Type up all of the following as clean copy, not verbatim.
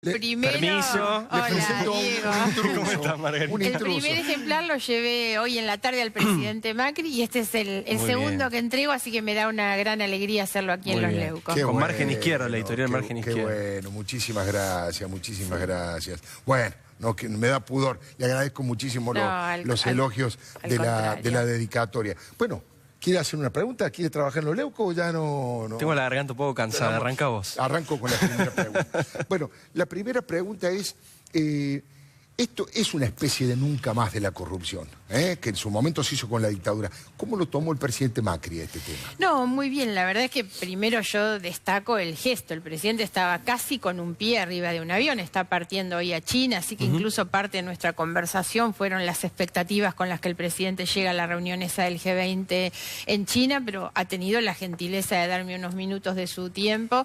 Permiso. Hola, Le presento Diego. un intruso. ¿Cómo estás, Margarita? Un El intruso. primer ejemplar lo llevé hoy en la tarde al presidente Macri y este es el Muy segundo bien. que entrego, así que me da una gran alegría hacerlo aquí en Muy Los bien. Leucos. Qué Con bueno, Margen Izquierdo, la editorial Margen Qué Izquierdo. bueno, muchísimas gracias, muchísimas gracias. Bueno, no, que me da pudor. Le agradezco muchísimo los elogios al de contrario. la dedicatoria. Bueno, ¿quiere hacer una pregunta? ¿Quiere trabajar en los Leucos o ya no? Tengo la garganta un poco cansada, Vamos, arranca vos. Arranco con la primera pregunta. Bueno, la primera pregunta es, esto es una especie de nunca más de la corrupción, que en su momento se hizo con la dictadura. ¿Cómo lo tomó el presidente Macri este tema? No, muy bien. La verdad es que primero yo destaco el gesto. El presidente estaba casi con un pie arriba de un avión. Está partiendo hoy a China, así que incluso parte de nuestra conversación fueron las expectativas con las que el presidente llega a la reunión esa del G20 en China, pero ha tenido la gentileza de darme unos minutos de su tiempo,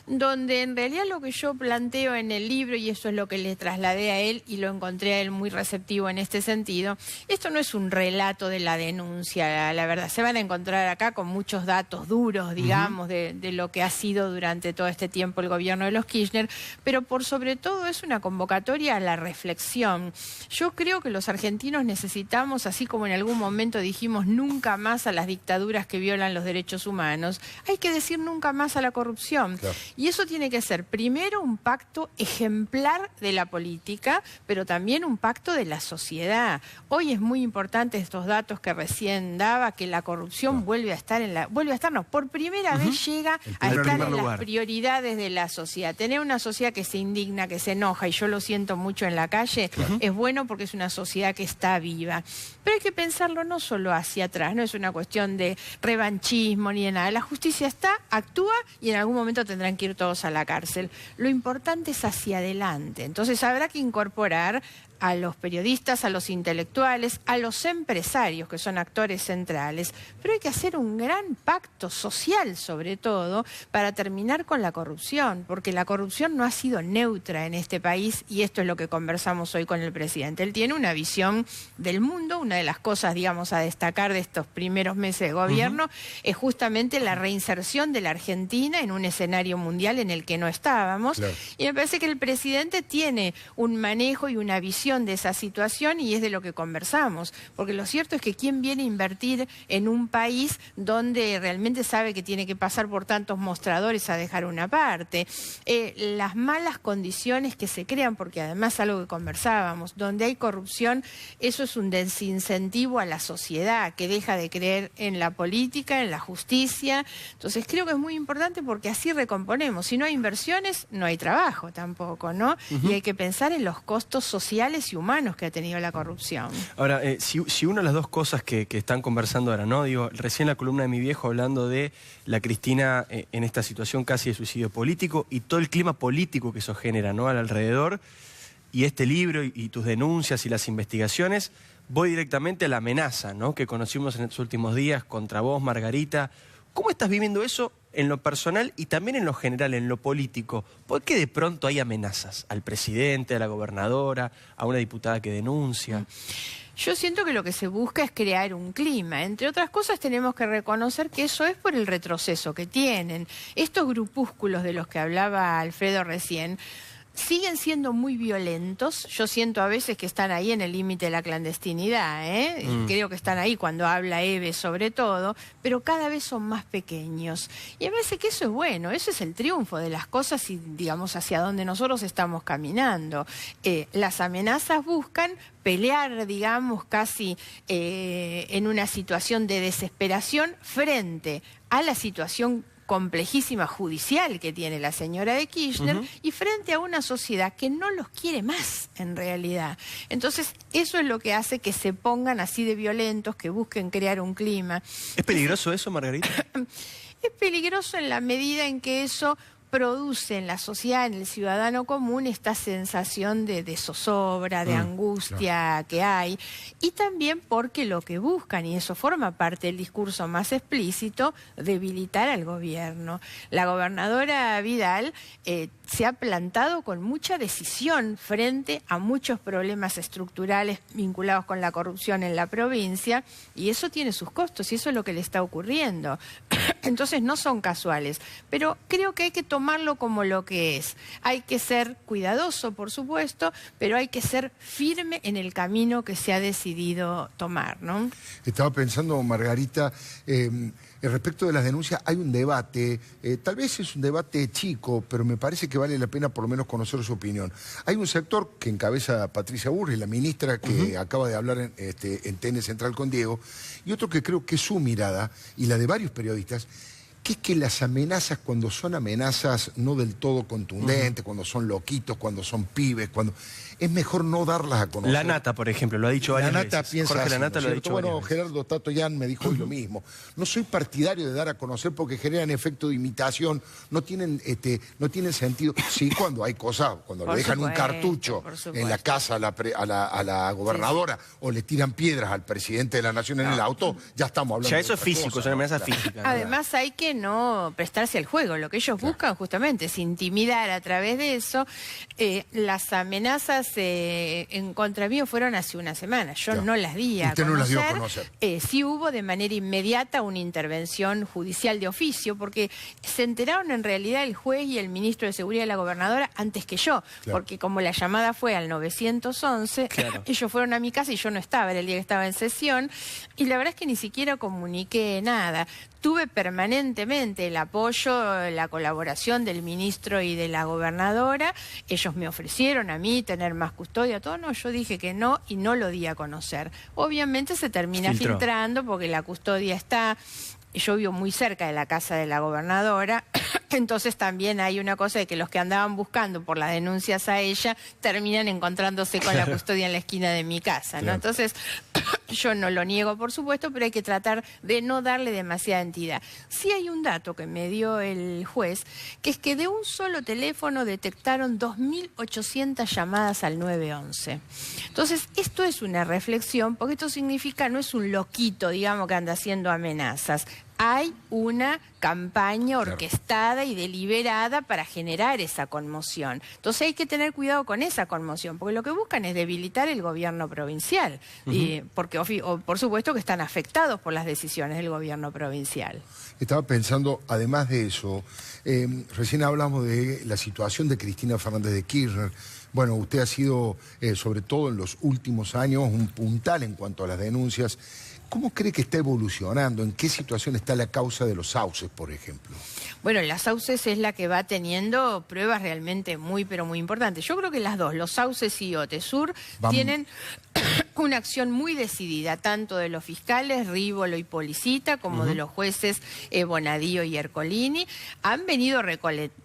donde en realidad lo que yo planteo en el libro, y eso es lo que le trasladé a él y lo encontré a él muy receptivo en este sentido, esto no es un relato de la denuncia, la verdad. Se van a encontrar acá con muchos datos duros, digamos, de lo que ha sido durante todo este tiempo el gobierno de los Kirchner, pero por sobre todo es una convocatoria a la reflexión. Yo creo que los argentinos necesitamos, así como en algún momento dijimos nunca más a las dictaduras que violan los derechos humanos, hay que decir nunca más a la corrupción. Claro. Y eso tiene que ser primero un pacto ejemplar de la política, pero también un pacto de la sociedad. Hoy es muy importante estos datos que recién daba, que la corrupción vuelve a estar por primera vez llega a estar en las prioridades de la sociedad. Tener una sociedad que se indigna, que se enoja, y yo lo siento mucho en la calle, es bueno porque es una sociedad que está viva. Pero hay que pensarlo no solo hacia atrás, no es una cuestión de revanchismo ni de nada. La justicia está, actúa y en algún momento tendrán que ir todos a la cárcel. Lo importante es hacia adelante. Entonces habrá que incorporar a los periodistas, a los intelectuales, a los empresarios, que son actores centrales, pero hay que hacer un gran pacto social, sobre todo, para terminar con la corrupción, porque la corrupción no ha sido neutra en este país, y esto es lo que conversamos hoy con el presidente. Él tiene una visión del mundo. Una de las cosas, digamos, a destacar de estos primeros meses de gobierno es justamente la reinserción de la Argentina en un escenario mundial en el que no estábamos, Claro. y me parece que el presidente tiene un manejo y una visión de esa situación, y es de lo que conversamos, porque lo cierto es que ¿quién viene a invertir en un país donde realmente sabe que tiene que pasar por tantos mostradores a dejar una parte? Las malas condiciones que se crean, porque además algo que conversábamos, donde hay corrupción, eso es un desincentivo a la sociedad que deja de creer en la política, en la justicia. Entonces creo que es muy importante porque así recomponemos. Si no hay inversiones, no hay trabajo tampoco, ¿no? Y hay que pensar en los costos sociales y humanos que ha tenido la corrupción. Ahora, si una de las dos cosas que están conversando ahora, ¿no? Digo, recién la columna de mi viejo hablando de la Cristina en esta situación casi de suicidio político y todo el clima político que eso genera, ¿no? Al alrededor, y este libro y tus denuncias y las investigaciones, voy directamente a la amenaza, ¿no? Que conocimos en estos últimos días contra vos, Margarita. ¿Cómo estás viviendo eso en lo personal y también en lo general, en lo político? ¿Por qué de pronto hay amenazas al presidente, a la gobernadora, a una diputada que denuncia? Yo siento que lo que se busca es crear un clima. Entre otras cosas, tenemos que reconocer que eso es por el retroceso que tienen. Estos grupúsculos de los que hablaba Alfredo recién siguen siendo muy violentos. Yo siento a veces que están ahí en el límite de la clandestinidad, Creo que están ahí cuando habla Eve sobre todo, pero cada vez son más pequeños. Y me parece que eso es bueno, eso es el triunfo de las cosas y, digamos, hacia donde nosotros estamos caminando. Las amenazas buscan pelear, digamos, casi en una situación de desesperación frente a la situación complejísima judicial que tiene la señora de Kirchner y frente a una sociedad que no los quiere más en realidad. Entonces eso es lo que hace que se pongan así de violentos, que busquen crear un clima. ¿Es peligroso eso, Margarita? Es peligroso en la medida en que eso produce en la sociedad, en el ciudadano común, esta sensación de zozobra, de angustia que hay, y también porque lo que buscan, y eso forma parte del discurso más explícito, debilitar al gobierno. La gobernadora Vidal se ha plantado con mucha decisión frente a muchos problemas estructurales vinculados con la corrupción en la provincia, y eso tiene sus costos, y eso es lo que le está ocurriendo. Entonces no son casuales, pero creo que hay que tomar tomarlo como lo que es. Hay que ser cuidadoso, por supuesto, pero hay que ser firme en el camino que se ha decidido tomar, ¿no? Estaba pensando, Margarita, respecto de las denuncias, hay un debate, tal vez es un debate chico, pero me parece que vale la pena por lo menos conocer su opinión. Hay un sector que encabeza Patricia Bullrich, la ministra que acaba de hablar en TN Central con Diego, y otro que creo que es su mirada, y la de varios periodistas, que es que las amenazas, cuando son amenazas no del todo contundentes, cuando son loquitos, cuando son pibes, es mejor no darlas a conocer. La Nata, por ejemplo, lo ha dicho varias veces. Piensa Jorge así, Lanata ¿no lo ha es dicho cierto? varias Bueno, veces. Gerardo Tatoyan me dijo hoy lo mismo. No soy partidario de dar a conocer porque generan efecto de imitación, no tienen sentido. Sí, cuando hay cosas, cuando le dejan un cartucho en la casa a la gobernadora o le tiran piedras al presidente de la Nación en el auto, ya estamos hablando Ya eso de es otra físico, cosa, es una ¿no? amenaza física. Además hay que no prestarse al juego. Lo que ellos buscan justamente es intimidar a través de eso. Las amenazas en contra mío fueron hace una semana. Yo no las di a Usted conocer. no las dio a conocer. Sí hubo de manera inmediata una intervención judicial de oficio, porque se enteraron en realidad el juez y el ministro de Seguridad y la gobernadora antes que yo, porque como la llamada fue al 911, ellos fueron a mi casa y yo no estaba, era el día que estaba en sesión, y la verdad es que ni siquiera comuniqué nada. Tuve permanentemente el apoyo, la colaboración del ministro y de la gobernadora. Ellos me ofrecieron a mí tener más custodia, todo. No, yo dije que no y no lo di a conocer. Obviamente se termina filtrando porque la custodia está... Yo vivo muy cerca de la casa de la gobernadora, entonces también hay una cosa de que los que andaban buscando por las denuncias a ella terminan encontrándose con la custodia en la esquina de mi casa, ¿no? Entonces, yo no lo niego, por supuesto, pero hay que tratar de no darle demasiada entidad. Sí hay un dato que me dio el juez, que es que de un solo teléfono detectaron 2.800 llamadas al 911. Entonces, esto es una reflexión, porque esto significa, no es un loquito, digamos, que anda haciendo amenazas. Hay una campaña orquestada y deliberada para generar esa conmoción. Entonces hay que tener cuidado con esa conmoción, porque lo que buscan es debilitar el gobierno provincial, porque por supuesto que están afectados por las decisiones del gobierno provincial. Estaba pensando, además de eso, recién hablamos de la situación de Cristina Fernández de Kirchner. Bueno, usted ha sido, sobre todo en los últimos años, un puntal en cuanto a las denuncias. ¿Cómo cree que está evolucionando? ¿En qué situación está la causa de los sauces, por ejemplo? Bueno, las sauces es la que va teniendo pruebas realmente muy, pero muy importantes. Yo creo que las dos, los sauces y Otesur, tienen una acción muy decidida, tanto de los fiscales, Rívolo y Policita, como de los jueces Bonadío y Ercolini. Han venido recolectando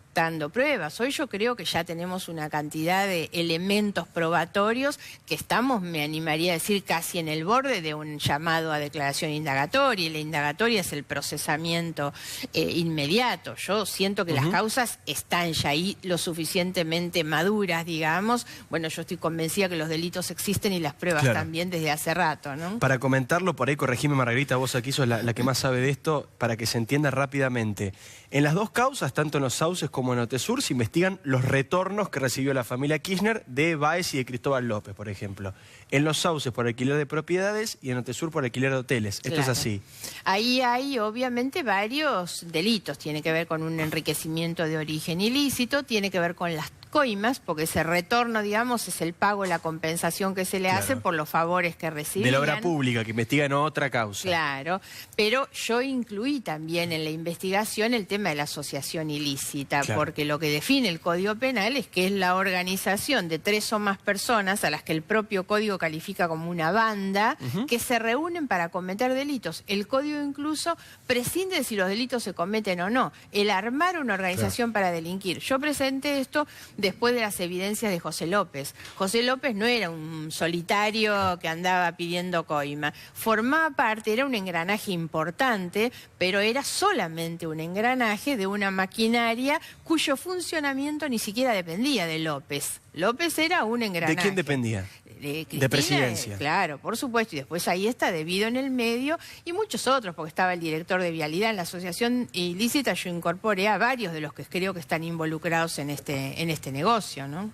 pruebas. Hoy yo creo que ya tenemos una cantidad de elementos probatorios que estamos, me animaría a decir, casi en el borde de un llamado a declaración indagatoria. Y la indagatoria es el procesamiento inmediato. Yo siento que las causas están ya ahí lo suficientemente maduras, digamos. Bueno, yo estoy convencida que los delitos existen y las pruebas también desde hace rato, ¿no? Para comentarlo, por ahí corregime, Margarita, vos aquí sos la que más sabe de esto, para que se entienda rápidamente. En las dos causas, tanto en los sauces como en Otesur, se investigan los retornos que recibió la familia Kirchner de Báez y de Cristóbal López, por ejemplo. En los sauces por alquiler de propiedades y en Otesur por alquiler de hoteles. Esto es así. Ahí hay obviamente varios delitos. Tiene que ver con un enriquecimiento de origen ilícito, tiene que ver con las coimas, porque ese retorno, digamos, es el pago, la compensación que se le hace por los favores que recibían. De la obra pública, que investiga en otra causa. Claro, pero yo incluí también en la investigación el tema de la asociación ilícita, porque lo que define el Código Penal es que es la organización de 3 o más personas, a las que el propio Código califica como una banda, que se reúnen para cometer delitos. El Código incluso prescinde de si los delitos se cometen o no. El armar una organización para delinquir. Yo presenté esto después de las evidencias de José López. José López no era un solitario que andaba pidiendo coima. Formaba parte, era un engranaje importante, pero era solamente un engranaje de una maquinaria cuyo funcionamiento ni siquiera dependía de López. López era un engranaje. ¿De quién dependía? Cristina, de presidencia. Claro, por supuesto, y después ahí está Debido en el medio y muchos otros, porque estaba el director de Vialidad en la asociación ilícita. Yo incorporé a varios de los que creo que están involucrados en este negocio, ¿no?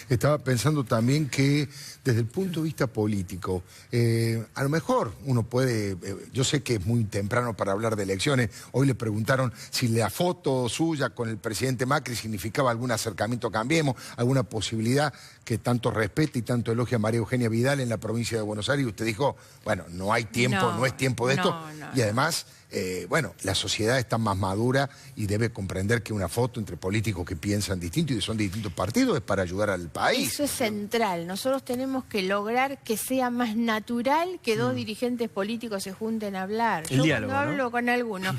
Estaba pensando también que desde el punto de vista político, a lo mejor uno puede, yo sé que es muy temprano para hablar de elecciones, hoy le preguntaron si la foto suya con el presidente Macri significaba algún acercamiento a Cambiemos, alguna posibilidad que tanto respete y tanto elogia a María Eugenia Vidal en la provincia de Buenos Aires, y usted dijo, bueno, no hay tiempo, no es tiempo de esto, y además... bueno, la sociedad está más madura y debe comprender que una foto entre políticos que piensan distinto y son de distintos partidos es para ayudar al país. Eso es central. Nosotros tenemos que lograr que sea más natural que dos dirigentes políticos se junten a hablar. El Yo diálogo, cuando ¿no? hablo con alguno,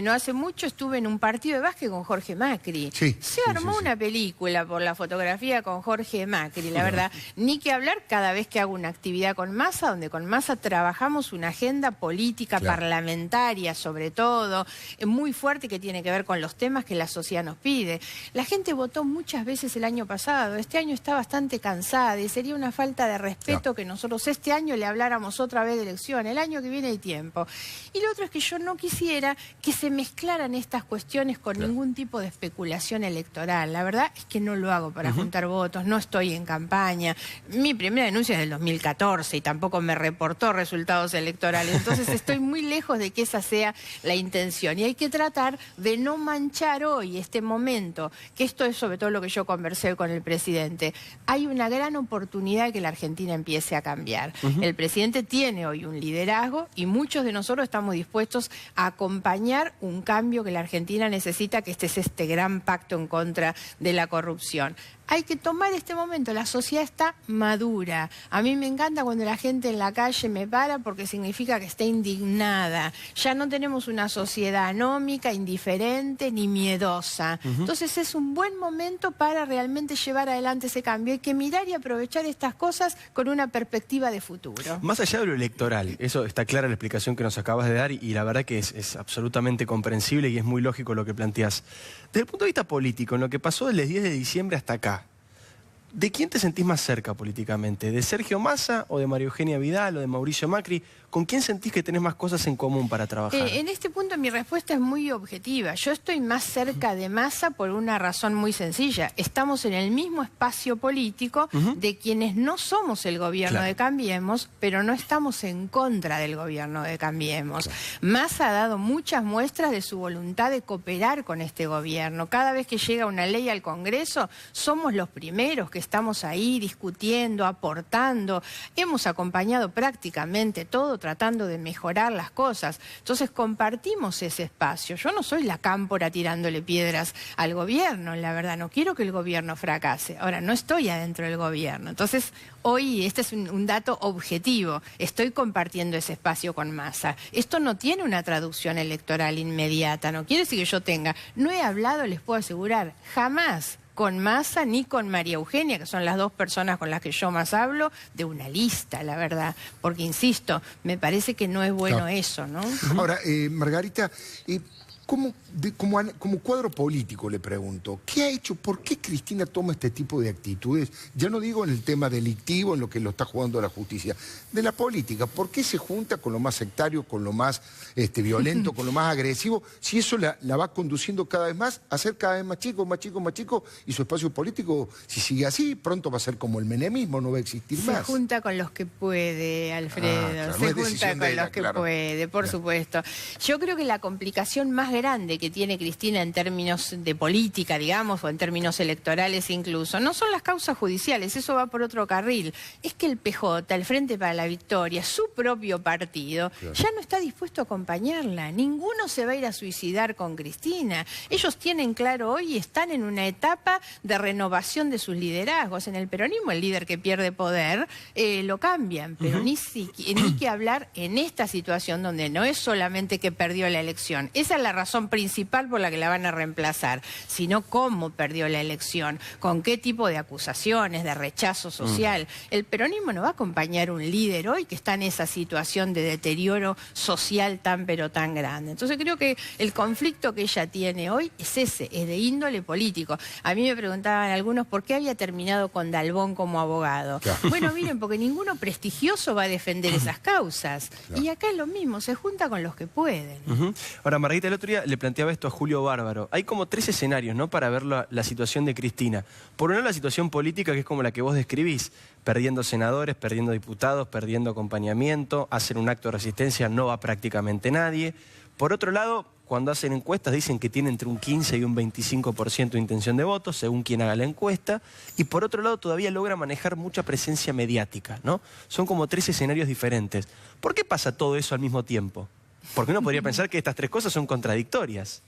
no hace mucho estuve en un partido de básquet con Jorge Macri. Sí, se armó una película por la fotografía con Jorge Macri, la verdad. Ni que hablar cada vez que hago una actividad con Massa, donde con Massa trabajamos una agenda política parlamentaria, sobre todo, muy fuerte, que tiene que ver con los temas que la sociedad nos pide. La gente votó muchas veces el año pasado, este año está bastante cansada y sería una falta de respeto que nosotros este año le habláramos otra vez de elección, el año que viene hay tiempo. Y lo otro es que yo no quisiera que se mezclaran estas cuestiones con ningún tipo de especulación electoral. La verdad es que no lo hago para juntar votos, no estoy en campaña. Mi primera denuncia es del 2014 y tampoco me reportó resultados electorales, entonces estoy muy lejos de que esa sea la intención. Y hay que tratar de no manchar hoy este momento, que esto es sobre todo lo que yo conversé con el presidente. Hay una gran oportunidad de que la Argentina empiece a cambiar. El presidente tiene hoy un liderazgo y muchos de nosotros estamos dispuestos a acompañar un cambio que la Argentina necesita, que es este gran pacto en contra de la corrupción. Hay que tomar este momento, la sociedad está madura. A mí me encanta cuando la gente en la calle me para porque significa que está indignada. Ya no tenemos una sociedad anómica, indiferente ni miedosa. Entonces es un buen momento para realmente llevar adelante ese cambio. Hay que mirar y aprovechar estas cosas con una perspectiva de futuro. Más allá de lo electoral, eso está clara la explicación que nos acabas de dar y la verdad que es absolutamente comprensible y es muy lógico lo que planteás. Desde el punto de vista político, en lo que pasó desde el 10 de diciembre hasta acá, ¿de quién te sentís más cerca políticamente? ¿De Sergio Massa o de María Eugenia Vidal o de Mauricio Macri? ¿Con quién sentís que tenés más cosas en común para trabajar? En este punto mi respuesta es muy objetiva. Yo estoy más cerca de Massa por una razón muy sencilla. Estamos en el mismo espacio político de quienes no somos el gobierno de Cambiemos, pero no estamos en contra del gobierno de Cambiemos. Massa ha dado muchas muestras de su voluntad de cooperar con este gobierno. Cada vez que llega una ley al Congreso, somos los primeros que estamos ahí discutiendo, aportando. Hemos acompañado prácticamente todo, tratando de mejorar las cosas. Entonces compartimos ese espacio. Yo no soy la cámpora tirándole piedras al gobierno, la verdad. No quiero que el gobierno fracase. Ahora, no estoy adentro del gobierno. Entonces, hoy este es un dato objetivo. Estoy compartiendo ese espacio con Massa. Esto no tiene una traducción electoral inmediata. No quiere decir que yo tenga. No he hablado, les puedo asegurar, jamás con Massa ni con María Eugenia, que son las dos personas con las que yo más hablo, de una lista, la verdad. Porque, insisto, me parece que no es bueno eso, ¿no? Ahora, Margarita, como cuadro político le pregunto, ¿qué ha hecho? ¿Por qué Cristina toma este tipo de actitudes? Ya no digo en el tema delictivo, en lo que lo está jugando la justicia, de la política. ¿Por qué se junta con lo más sectario, con lo más violento, con lo más agresivo? Si eso la va conduciendo cada vez más a ser cada vez más chico, más chico, más chico, y su espacio político, si sigue así, pronto va a ser como el menemismo, no va a existir más. Se junta con los que puede, Alfredo. Claro, se no es junta decisión con de ella, los que claro. puede, por supuesto. Yo creo que la complicación más grande que tiene Cristina en términos de política, digamos, o en términos electorales incluso, no son las causas judiciales, eso va por otro carril. Es que el PJ, el Frente para la Victoria, su propio partido, ya no está dispuesto a acompañarla. Ninguno se va a ir a suicidar con Cristina. Ellos tienen claro hoy y están en una etapa de renovación de sus liderazgos. En el peronismo, el líder que pierde poder, lo cambian, pero ni que hablar en esta situación donde no es solamente que perdió la elección. Esa es la razón razón principal por la que la van a reemplazar, sino cómo perdió la elección, con qué tipo de acusaciones, de rechazo social. El peronismo no va a acompañar un líder hoy que está en esa situación de deterioro social tan pero tan grande. Entonces creo que el conflicto que ella tiene hoy es ese, es de índole político. A mí me preguntaban algunos por qué había terminado con Dalbón como abogado. Claro. Bueno, miren, porque ninguno prestigioso va a defender esas causas. Claro. Y acá es lo mismo, se junta con los que pueden. Ahora, Margarita, el otro día le planteaba esto a Julio Bárbaro. Hay como 3 escenarios, ¿no?, para ver la situación de Cristina. Por un lado, la situación política, que es como la que vos describís, perdiendo senadores, perdiendo diputados, perdiendo acompañamiento, hacer un acto de resistencia no va prácticamente nadie. Por otro lado, cuando hacen encuestas dicen que tiene entre un 15 y un 25% de intención de votos, según quien haga la encuesta. Y por otro lado, todavía logra manejar mucha presencia mediática, ¿no? Son como 3 escenarios diferentes. ¿Por qué pasa todo eso al mismo tiempo? Porque uno podría pensar que estas 3 cosas son contradictorias.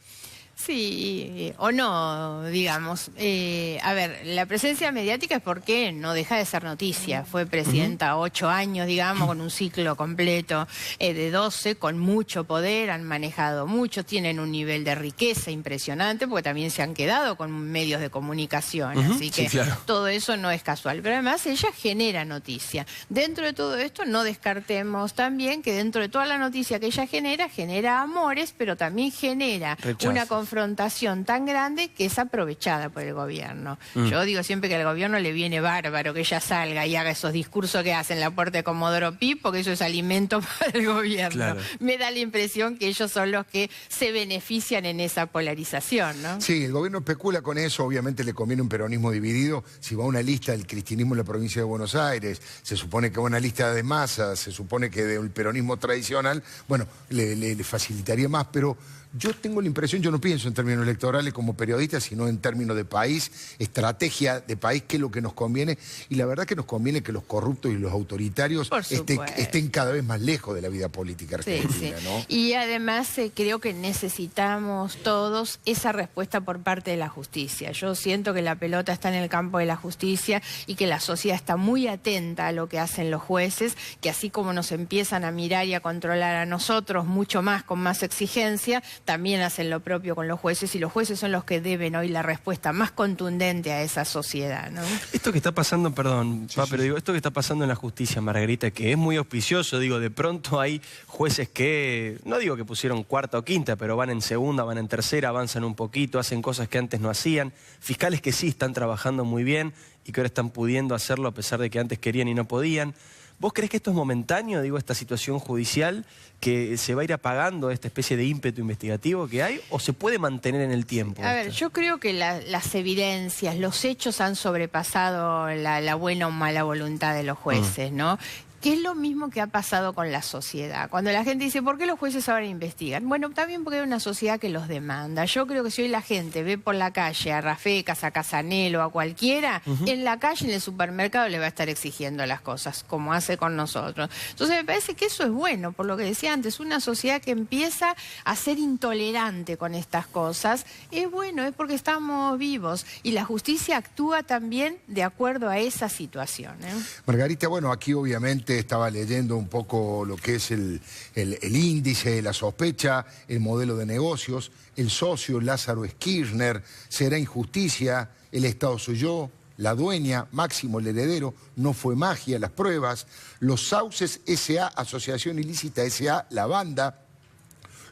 Sí, o no, digamos. A ver, la presencia mediática es porque no deja de ser noticia. Fue presidenta 8 años, digamos, con un ciclo completo de 12, con mucho poder, han manejado mucho, tienen un nivel de riqueza impresionante, porque también se han quedado con medios de comunicación, así que sí, claro, todo eso no es casual. Pero además ella genera noticia. Dentro de todo esto, no descartemos también que dentro de toda la noticia que ella genera amores, pero también genera rechazo, una confrontación tan grande que es aprovechada por el gobierno. Yo digo siempre que al gobierno le viene bárbaro que ella salga y haga esos discursos que hace en la puerta de Comodoro Pi, porque eso es alimento para el gobierno. Claro. Me da la impresión que ellos son los que se benefician en esa polarización, ¿no? Sí, el gobierno especula con eso, obviamente le conviene un peronismo dividido. Si va a una lista del cristianismo en la provincia de Buenos Aires, se supone que va a una lista de masas, se supone que del peronismo tradicional, bueno, le facilitaría más, pero yo tengo la impresión, yo no pienso en términos electorales como periodista, sino en términos de país, estrategia de país, qué es lo que nos conviene. Y la verdad que nos conviene que los corruptos y los autoritarios estén cada vez más lejos de la vida política argentina, sí, ¿no? Y además creo que necesitamos todos esa respuesta por parte de la justicia. Yo siento que la pelota está en el campo de la justicia y que la sociedad está muy atenta a lo que hacen los jueces, que así como nos empiezan a mirar y a controlar a nosotros mucho más, con más exigencia, también hacen lo propio con los jueces, y los jueces son los que deben hoy la respuesta más contundente a esa sociedad, ¿no? Esto que está pasando, perdón, pero digo, esto que está pasando en la justicia, Margarita, que es muy auspicioso, digo, de pronto hay jueces que, no digo que pusieron 4ª o 5ª, pero van en 2ª, van en 3ª, avanzan un poquito, hacen cosas que antes no hacían, fiscales que sí están trabajando muy bien y que ahora están pudiendo hacerlo a pesar de que antes querían y no podían. ¿Vos creés que esto es momentáneo, digo, esta situación judicial, que se va a ir apagando esta especie de ímpetu investigativo que hay, o se puede mantener en el tiempo? A ver, yo creo que las evidencias, los hechos han sobrepasado la buena o mala voluntad de los jueces, ¿no? Que es lo mismo que ha pasado con la sociedad. Cuando la gente dice, ¿por qué los jueces ahora investigan? Bueno, también porque hay una sociedad que los demanda. Yo creo que si hoy la gente ve por la calle a Rafecas, a Casanelo, a cualquiera, en la calle, en el supermercado, le va a estar exigiendo las cosas, como hace con nosotros. Entonces me parece que eso es bueno, por lo que decía antes, una sociedad que empieza a ser intolerante con estas cosas, es bueno, es porque estamos vivos. Y la justicia actúa también de acuerdo a esa situación, ¿eh? Margarita, bueno, aquí obviamente estaba leyendo un poco lo que es el índice, la sospecha, el modelo de negocios, el socio Lázaro Kirchner, será injusticia, el Estado soy yo, la dueña, Máximo el heredero, no fue magia, las pruebas, los sauces S.A., Asociación Ilícita S.A., la banda,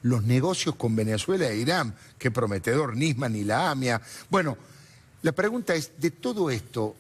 los negocios con Venezuela e Irán, qué prometedor, Nisman y la AMIA. Bueno, la pregunta es, de todo esto,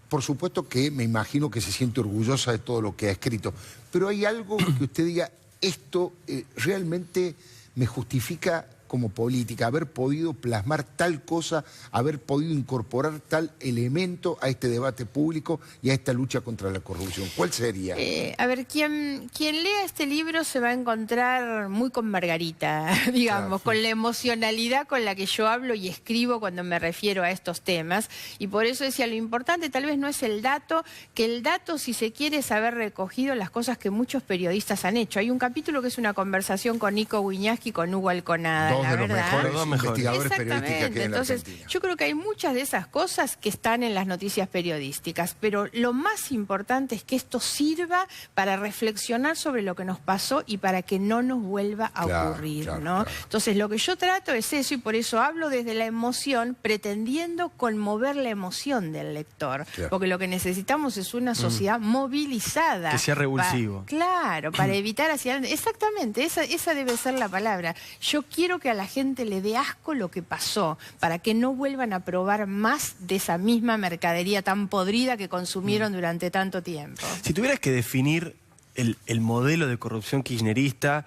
por supuesto que me imagino que se siente orgullosa de todo lo que ha escrito, pero hay algo que usted diga, esto realmente me justifica como política, haber podido plasmar tal cosa, haber podido incorporar tal elemento a este debate público y a esta lucha contra la corrupción. ¿Cuál sería? A ver, quien lea este libro se va a encontrar muy con Margarita, digamos, claro, con la emocionalidad con la que yo hablo y escribo cuando me refiero a estos temas. Y por eso decía, lo importante tal vez no es el dato, que el dato, si se quiere, es haber recogido las cosas que muchos periodistas han hecho. Hay un capítulo que es una conversación con Nico Wiñaski y con Hugo Alconada. Dos la de los verdad. mejores Los dos mejores. investigadores periodísticos que hay en la Entonces, Argentina. yo creo que hay muchas de esas cosas que están en las noticias periodísticas, pero lo más importante es que esto sirva para reflexionar sobre lo que nos pasó y para que no nos vuelva a Claro, ocurrir, claro, ¿no? claro. Entonces, lo que yo trato es eso, y por eso hablo desde la emoción, pretendiendo conmover la emoción del lector, Claro. porque lo que necesitamos es una sociedad movilizada. Que sea revulsivo. Claro, para evitar hacia adelante. Exactamente, esa debe ser la palabra. Yo quiero que a la gente le dé asco lo que pasó, para que no vuelvan a probar más de esa misma mercadería tan podrida que consumieron durante tanto tiempo. Si tuvieras que definir el modelo de corrupción kirchnerista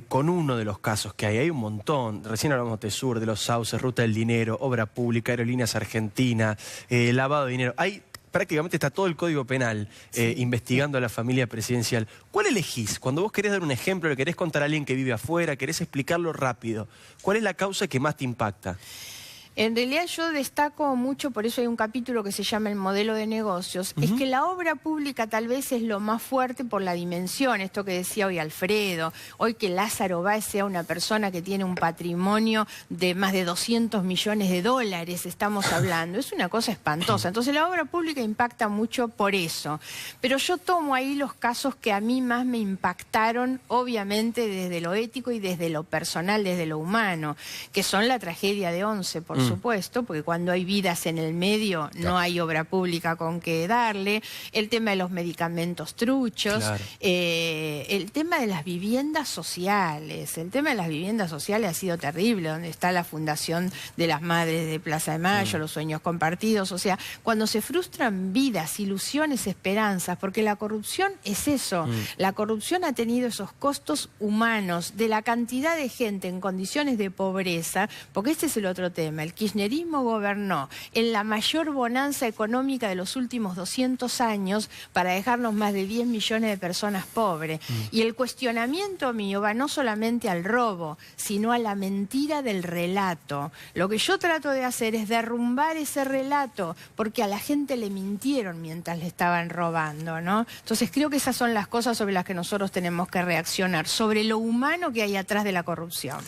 con uno de los casos que hay un montón. Recién hablamos de Sur, de los sauces, Ruta del Dinero, Obra Pública, Aerolíneas Argentina, lavado de dinero. Prácticamente está todo el Código Penal investigando a la familia presidencial. ¿Cuál elegís? Cuando vos querés dar un ejemplo, le querés contar a alguien que vive afuera, querés explicarlo rápido, ¿cuál es la causa que más te impacta? En realidad yo destaco mucho, por eso hay un capítulo que se llama el modelo de negocios, es que la obra pública tal vez es lo más fuerte por la dimensión, esto que decía hoy Alfredo, hoy que Lázaro Báez sea una persona que tiene un patrimonio de más de 200 millones de dólares, estamos hablando, es una cosa espantosa. Entonces la obra pública impacta mucho por eso, pero yo tomo ahí los casos que a mí más me impactaron, obviamente desde lo ético y desde lo personal, desde lo humano, que son la tragedia de Once, por supuesto, porque cuando hay vidas en el medio no hay obra pública con que darle, el tema de los medicamentos truchos, Claro. El tema de las viviendas sociales, ha sido terrible, donde está la Fundación de las Madres de Plaza de Mayo, los sueños compartidos, o sea, cuando se frustran vidas, ilusiones, esperanzas, porque la corrupción es eso, la corrupción ha tenido esos costos humanos de la cantidad de gente en condiciones de pobreza, porque este es el otro tema, el kirchnerismo gobernó en la mayor bonanza económica de los últimos 200 años para dejarnos más de 10 millones de personas pobres. Y el cuestionamiento mío va no solamente al robo, sino a la mentira del relato. Lo que yo trato de hacer es derrumbar ese relato, porque a la gente le mintieron mientras le estaban robando, ¿no? Entonces creo que esas son las cosas sobre las que nosotros tenemos que reaccionar, sobre lo humano que hay atrás de la corrupción.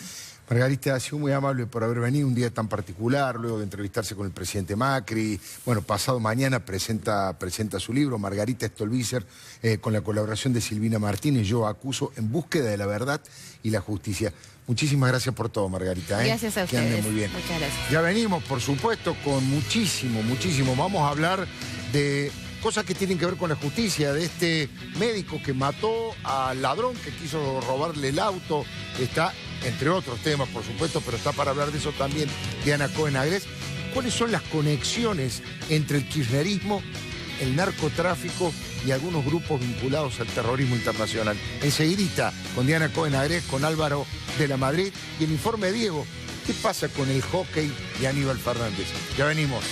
Margarita, ha sido muy amable por haber venido un día tan particular, luego de entrevistarse con el presidente Macri. Bueno, pasado mañana presenta su libro, Margarita Stolbizer, con la colaboración de Silvina Martínez, Yo acuso, en búsqueda de la verdad y la justicia. Muchísimas gracias por todo, Margarita. Gracias a Que anden ustedes. muy bien. Muchas gracias. Ya venimos, por supuesto, con muchísimo. Vamos a hablar de cosas que tienen que ver con la justicia, de este médico que mató al ladrón que quiso robarle el auto. Está, entre otros temas, por supuesto, pero está para hablar de eso también Diana Cohen Agres. ¿Cuáles son las conexiones entre el kirchnerismo, el narcotráfico y algunos grupos vinculados al terrorismo internacional? Enseguidita, con Diana Cohen Agres, con Álvaro de la Madrid y el informe de Diego. ¿Qué pasa con el hockey y Aníbal Fernández? Ya venimos.